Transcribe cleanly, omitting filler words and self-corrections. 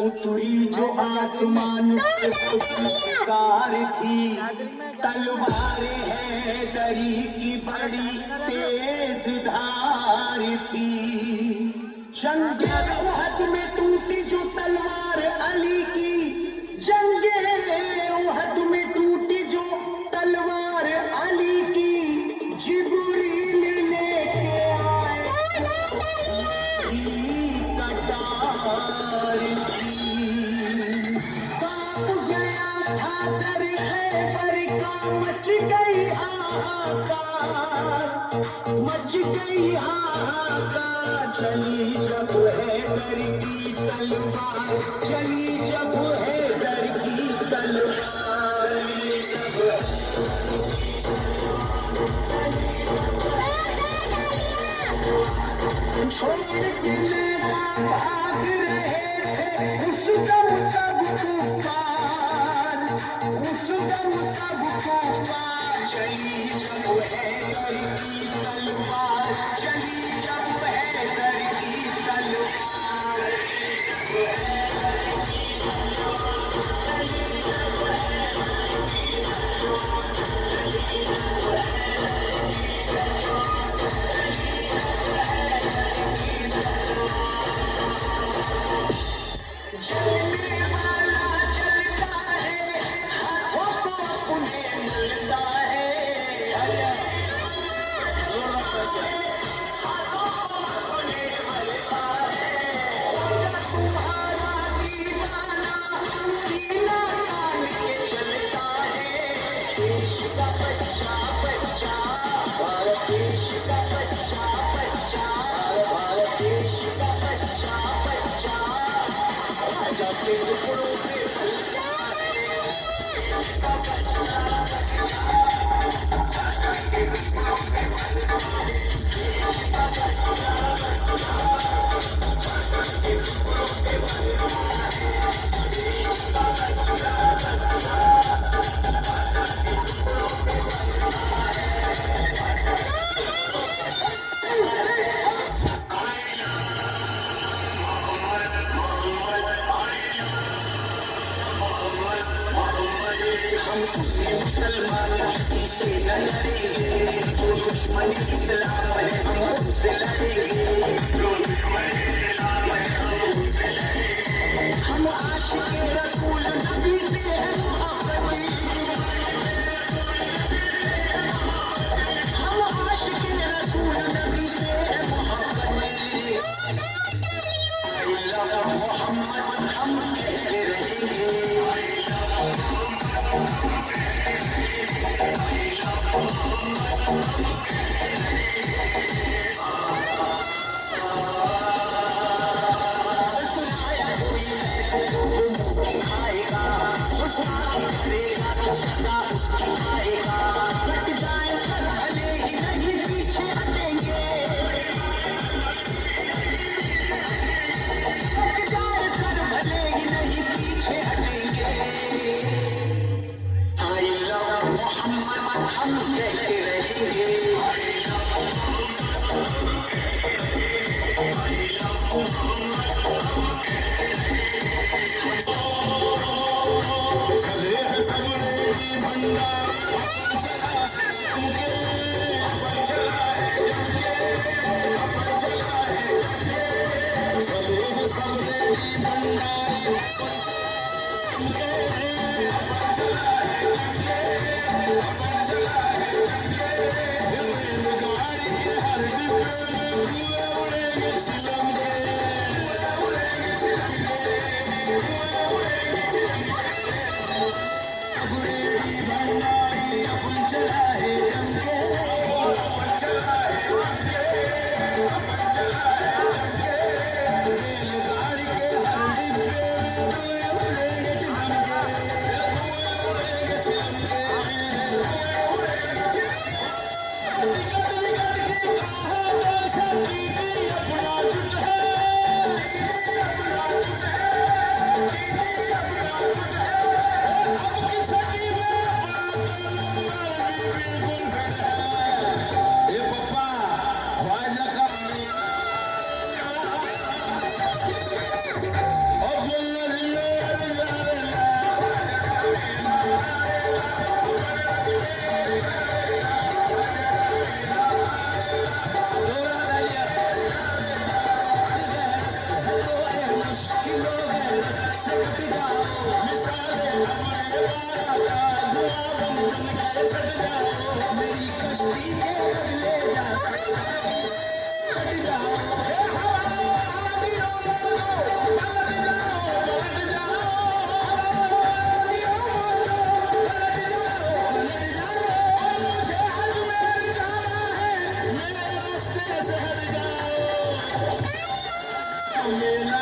उतरी जो आसमान से पुकार थी, तलवार है दरी की बड़ी तेज धार थी। जंगे उहद में टूटी जो तलवार अली की, जंगे उहद में टूटी जो तलवार अली की, जिब्रील लेके आए कटार थी। कांप गया था दर खैबर का, मच गई हाहाकार, मच गई हाहाकार। चली जब हैदर की तलवार, चली जब हैदर की तलवार, छोड़ के मैदान भाग रहे थे उस दम सब तूफान, उस दम सब तूफान। चली जब हैदर की तलवार, चली जब हैदर की तलवार, चलने वाला चलता है, हाथों को अपने मिलता है। तुम्हारा दीवाना सीना तान के चलता है। देश का बच्चा बच्चा, भारत देश का बच्चा बच्चा, भारत देश का बच्चा बच्चा, राजा के टुकड़ों पे चलता है। इसका मुसलमान किसी से न लड़ेंगे, जो दुश्मन इस्लाम है हम उनसे लड़ेंगे, जो दुश्मन इस्लाम है हम उनसे लड़ेंगे। हम आशिक़े रसूल नबी से हैं मुहब्बती, हम आशिक़े रसूल नबी से हैं मुहब्बती। आई लव मोहम्मद हम कहते रहेंगे, मेला